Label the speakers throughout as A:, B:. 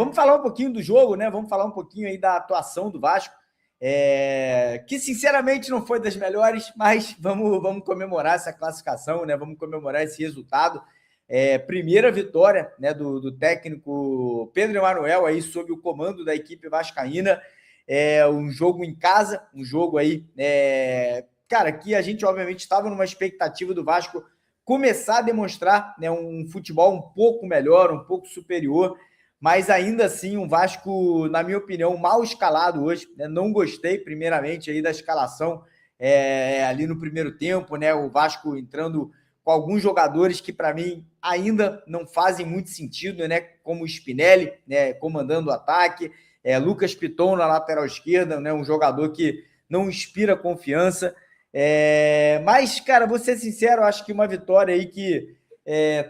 A: Vamos falar um pouquinho do jogo, né? Vamos falar um pouquinho aí da atuação do Vasco, que sinceramente não foi das melhores, mas vamos comemorar essa classificação, né? Vamos comemorar esse resultado. Primeira vitória, né, do técnico Pedro Emanuel aí sob o comando da equipe vascaína. Um jogo em casa, um jogo aí, cara, que a gente obviamente estava numa expectativa do Vasco começar a demonstrar, né, um futebol um pouco melhor, um pouco superior, mas ainda assim um Vasco, na minha opinião, mal escalado hoje, né? Não gostei primeiramente aí da escalação ali no primeiro tempo, né? O Vasco entrando com alguns jogadores que para mim ainda não fazem muito sentido, né? Como o Spinelli, né, comandando o ataque, Lucas Piton na lateral esquerda, né? Um jogador que não inspira confiança. Mas, cara, vou ser sincero, acho que uma vitória aí que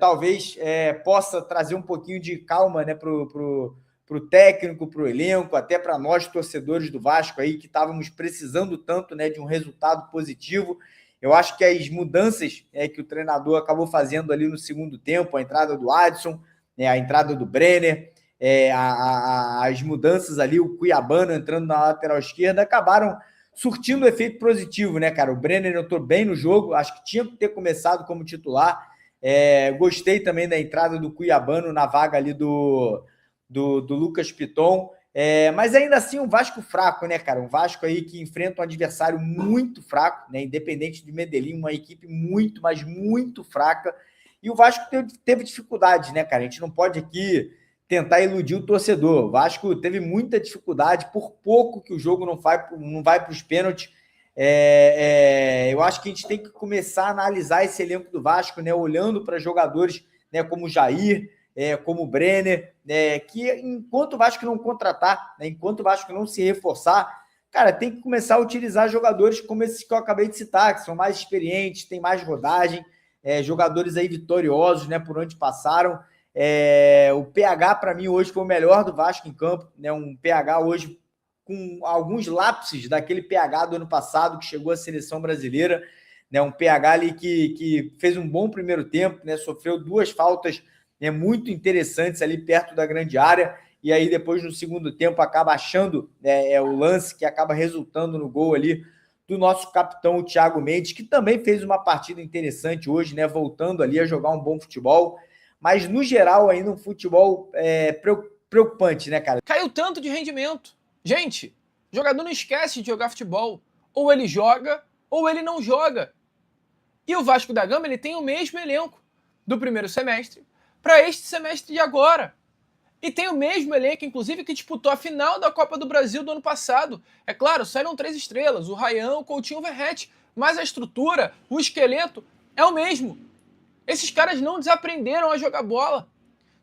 A: talvez possa trazer um pouquinho de calma, né, para o técnico, para o elenco, até para nós, torcedores do Vasco, aí, que estávamos precisando tanto, né, de um resultado positivo. Eu acho que as mudanças que o treinador acabou fazendo ali no segundo tempo, a entrada do Adson, né, a entrada do Brenner, as mudanças ali, o Cuiabano entrando na lateral esquerda, acabaram surtindo efeito positivo, né, cara? O Brenner entrou bem no jogo, acho que tinha que ter começado como titular. Gostei também da entrada do Cuiabano na vaga ali do Lucas Piton. Mas ainda assim um Vasco fraco, né, cara? Um Vasco aí que enfrenta um adversário muito fraco, né? Independente de Medellín, uma equipe muito, mas muito fraca. E o Vasco teve dificuldades, né, cara? A gente não pode aqui tentar iludir o torcedor. O Vasco teve muita dificuldade, por pouco que o jogo não vai para os pênaltis. Eu acho que a gente tem que começar a analisar esse elenco do Vasco, né, olhando para jogadores, né, como o Jair, como o Brenner, que enquanto o Vasco não contratar, né, enquanto o Vasco não se reforçar, cara, tem que começar a utilizar jogadores como esses que eu acabei de citar, que são mais experientes, têm mais rodagem, jogadores aí vitoriosos, né, por onde passaram. O PH, para mim, hoje foi o melhor do Vasco em campo, né, um PH hoje com alguns lapsos daquele PH do ano passado, que chegou à seleção brasileira, né, um PH ali que fez um bom primeiro tempo, né, sofreu 2 faltas muito interessantes ali perto da grande área, e aí depois no segundo tempo acaba achando o lance que acaba resultando no gol ali do nosso capitão, o Thiago Mendes, que também fez uma partida interessante hoje, né, voltando ali a jogar um bom futebol, mas no geral ainda um futebol preocupante, né, cara?
B: Caiu tanto de rendimento. Gente, o jogador não esquece de jogar futebol. Ou ele joga, ou ele não joga. E o Vasco da Gama ele tem o mesmo elenco do primeiro semestre para este semestre de agora. E tem o mesmo elenco, inclusive, que disputou a final da Copa do Brasil do ano passado. É claro, saíram 3 estrelas, o Rayão, o Coutinho, o Verratti. Mas a estrutura, o esqueleto, é o mesmo. Esses caras não desaprenderam a jogar bola.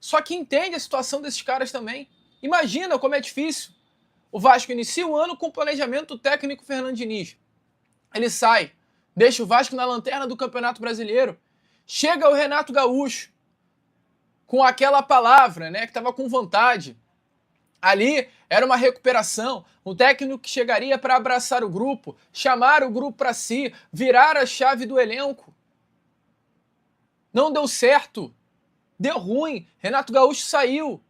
B: Só que entende a situação desses caras também. Imagina como é difícil. O Vasco inicia o ano com o planejamento do técnico Fernando Diniz. Ele sai, deixa o Vasco na lanterna do Campeonato Brasileiro. Chega o Renato Gaúcho, com aquela palavra, né, que estava com vontade. Ali era uma recuperação, um técnico que chegaria para abraçar o grupo, chamar o grupo para si, virar a chave do elenco. Não deu certo. Deu ruim. Renato Gaúcho saiu.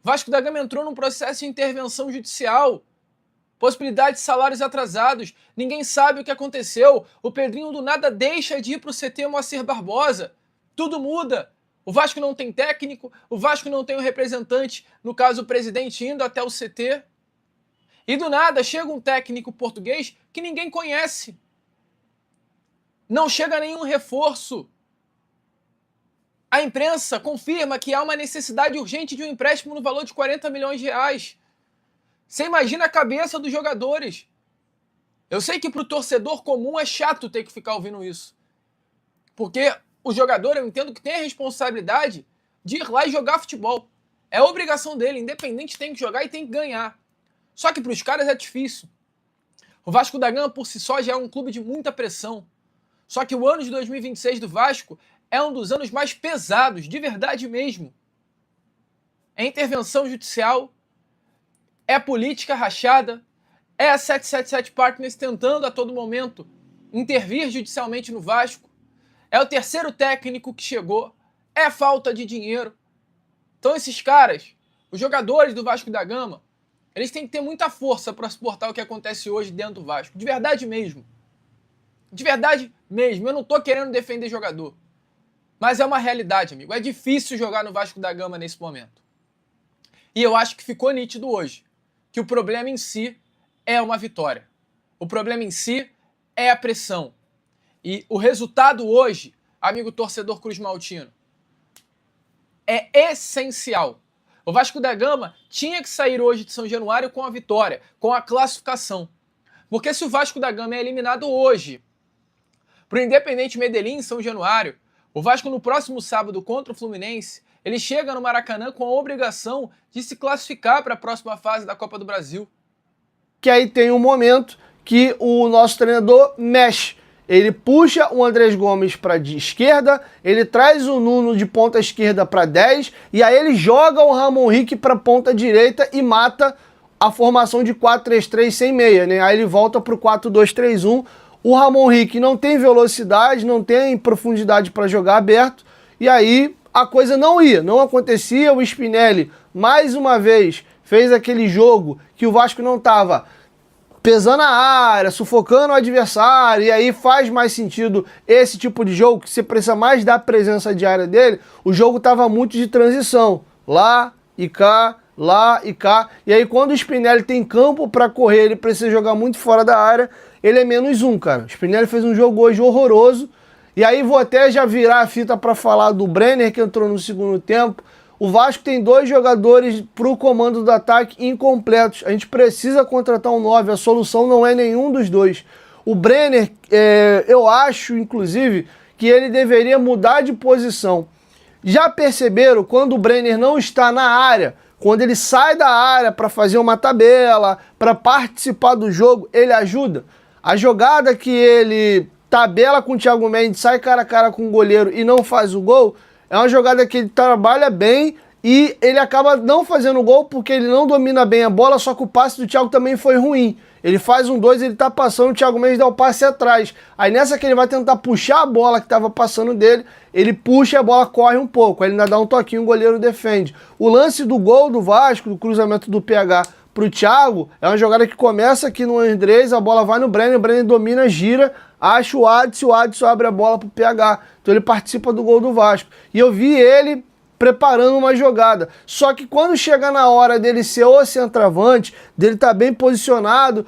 B: Vasco da Gama entrou num processo de intervenção judicial. Possibilidade de salários atrasados. Ninguém sabe o que aconteceu. O Pedrinho do nada deixa de ir para o CT Moacir Barbosa. Tudo muda. O Vasco não tem técnico. O Vasco não tem um representante, no caso o presidente, indo até o CT. E do nada chega um técnico português que ninguém conhece. Não chega nenhum reforço. A imprensa confirma que há uma necessidade urgente de um empréstimo no valor de 40 milhões de reais. Você imagina a cabeça dos jogadores. Eu sei que para o torcedor comum é chato ter que ficar ouvindo isso. Porque o jogador, eu entendo que tem a responsabilidade de ir lá e jogar futebol. É a obrigação dele, independente, tem que jogar e tem que ganhar. Só que para os caras é difícil. O Vasco da Gama por si só já é um clube de muita pressão. Só que o ano de 2026 do Vasco é um dos anos mais pesados, de verdade mesmo. É intervenção judicial, é política rachada, é a 777 Partners tentando a todo momento intervir judicialmente no Vasco, é o terceiro técnico que chegou, é falta de dinheiro. Então esses caras, Os jogadores do Vasco da Gama, eles têm que ter muita força para suportar o que acontece hoje dentro do Vasco. De verdade mesmo. De verdade mesmo. Eu não tô querendo defender jogador. Mas é uma realidade, amigo. É difícil jogar no Vasco da Gama nesse momento. E eu acho que ficou nítido hoje que o problema em si é uma vitória. O problema em si é a pressão. E o resultado hoje, amigo torcedor Cruz Maltino, é essencial. O Vasco da Gama tinha que sair hoje de São Januário com a vitória, com a classificação. Porque se o Vasco da Gama é eliminado hoje para o Independente Medellín em São Januário, o Vasco no próximo sábado contra o Fluminense, ele chega no Maracanã com a obrigação de se classificar para a próxima fase da Copa do Brasil.
C: Que aí tem um momento que o nosso treinador mexe. Ele puxa o Andrés Gomes para de esquerda, ele traz o Nuno de ponta esquerda para 10 e aí ele joga o Ramon Henrique para ponta direita e mata a formação de 4-3-3 sem meia, né? Aí ele volta para o 4-2-3-1. O Ramon Henrique não tem velocidade, não tem profundidade para jogar aberto e aí a coisa não ia, não acontecia. O Spinelli, mais uma vez, fez aquele jogo que o Vasco não estava pesando a área, sufocando o adversário, e aí faz mais sentido esse tipo de jogo, que você precisa mais da presença diária dele. O jogo estava muito de transição, lá e cá, e aí quando o Spinelli tem campo para correr, ele precisa jogar muito fora da área, ele é -1, cara. O Spinelli fez um jogo hoje horroroso, e aí vou até já virar a fita para falar do Brenner, que entrou no segundo tempo. O Vasco tem 2 jogadores para o comando do ataque incompletos. A gente precisa contratar um 9. A solução não é nenhum dos dois. O Brenner, eu acho, inclusive, que ele deveria mudar de posição. Já perceberam quando o Brenner não está na área, quando ele sai da área para fazer uma tabela, para participar do jogo, ele ajuda? A jogada que ele tabela com o Thiago Mendes, sai cara a cara com o goleiro e não faz o gol, é uma jogada que ele trabalha bem e ele acaba não fazendo gol porque ele não domina bem a bola, só que o passe do Thiago também foi ruim. Ele faz um 2, ele tá passando, o Thiago Mendes dá o passe atrás. Aí nessa que ele vai tentar puxar a bola que tava passando dele, ele puxa e a bola corre um pouco. Aí ele ainda dá um toquinho, o goleiro defende. O lance do gol do Vasco, do cruzamento do PH pro Thiago, é uma jogada que começa aqui no Andrés, a bola vai no Brenner, o Brenner domina, gira, acha o Adson abre a bola pro PH. Então ele participa do gol do Vasco. E eu vi ele preparando uma jogada. Só que quando chega na hora dele ser o centroavante, dele estar bem posicionado,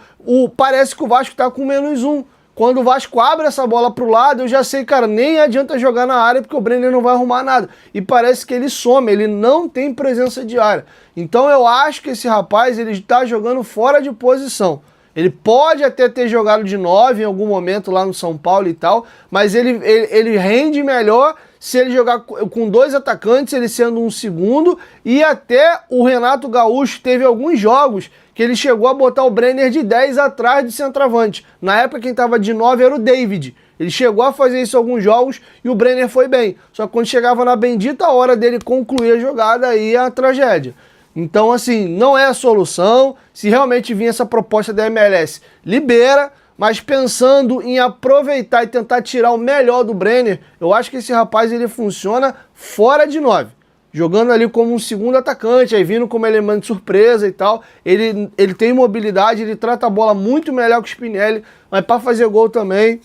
C: parece que o Vasco tá com -1. Quando o Vasco abre essa bola pro lado, eu já sei, cara, nem adianta jogar na área porque o Brenner não vai arrumar nada. E parece que ele some, ele não tem presença de área. Então eu acho que esse rapaz, ele tá jogando fora de posição. Ele pode até ter jogado de 9 em algum momento lá no São Paulo e tal, mas ele rende melhor se ele jogar com 2 atacantes, ele sendo um segundo, e até o Renato Gaúcho teve alguns jogos que ele chegou a botar o Brenner de 10 atrás de centroavante. Na época quem estava de 9 era o David. Ele chegou a fazer isso em alguns jogos e o Brenner foi bem. Só que quando chegava na bendita hora dele concluir a jogada, aí é a tragédia. Então, assim, não é a solução. Se realmente vir essa proposta da MLS, libera, mas pensando em aproveitar e tentar tirar o melhor do Brenner, eu acho que esse rapaz ele funciona fora de 9. Jogando ali como um segundo atacante, aí vindo como elemento de surpresa e tal. Ele tem mobilidade, ele trata a bola muito melhor que o Spinelli, mas para fazer gol também,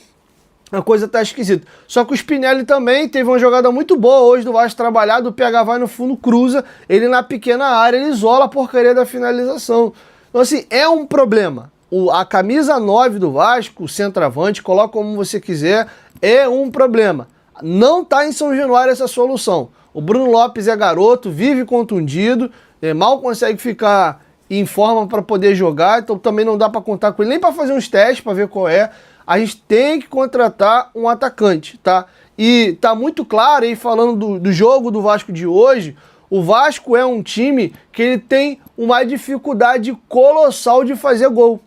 C: a coisa tá esquisita. Só que o Spinelli também teve uma jogada muito boa hoje do Vasco trabalhado, o PH vai no fundo, cruza, ele na pequena área, ele isola a porcaria da finalização. Então assim, é um problema. A camisa 9 do Vasco, o centroavante, coloca como você quiser, é um problema. Não tá em São Januário essa solução. O Bruno Lopes é garoto, vive contundido, mal consegue ficar em forma para poder jogar, então também não dá para contar com ele, nem para fazer uns testes para ver qual é. A gente tem que contratar um atacante, tá? E tá muito claro aí, falando do jogo do Vasco de hoje, o Vasco é um time que ele tem uma dificuldade colossal de fazer gol.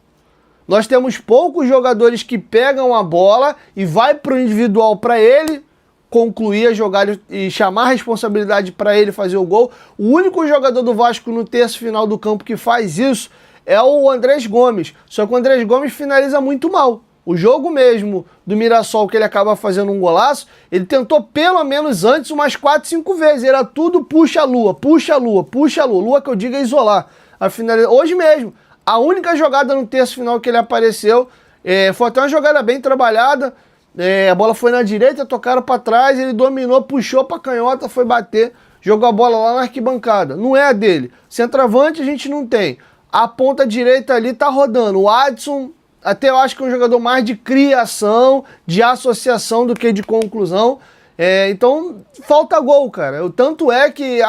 C: Nós temos poucos jogadores que pegam a bola e vai pro individual para ele concluir a jogada e chamar a responsabilidade para ele fazer o gol. O único jogador do Vasco no terço final do campo que faz isso é o Andrés Gomes. Só que o Andrés Gomes finaliza muito mal. O jogo mesmo do Mirassol, que ele acaba fazendo um golaço, ele tentou pelo menos antes umas 4, 5 vezes. Era tudo puxa a lua, puxa a lua, puxa a lua. Lua que eu digo é isolar. Hoje mesmo, a única jogada no terço final que ele apareceu, foi até uma jogada bem trabalhada. A bola foi na direita, tocaram para trás, ele dominou, puxou para canhota, foi bater, jogou a bola lá na arquibancada. Não é a dele. Centroavante a gente não tem. A ponta direita ali tá rodando. O Adson, até eu acho que é um jogador mais de criação, de associação do que de conclusão. Então, falta gol, cara. Tanto é que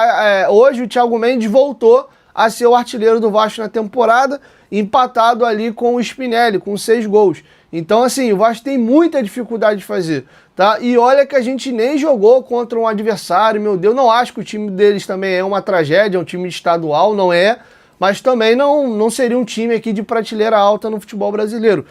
C: hoje o Thiago Mendes voltou a ser o artilheiro do Vasco na temporada, empatado ali com o Spinelli, com 6 gols. Então, assim, o Vasco tem muita dificuldade de fazer, tá? E olha que a gente nem jogou contra um adversário, meu Deus, não acho que o time deles também é uma tragédia, é um time estadual, não é, mas também não seria um time aqui de prateleira alta no futebol brasileiro.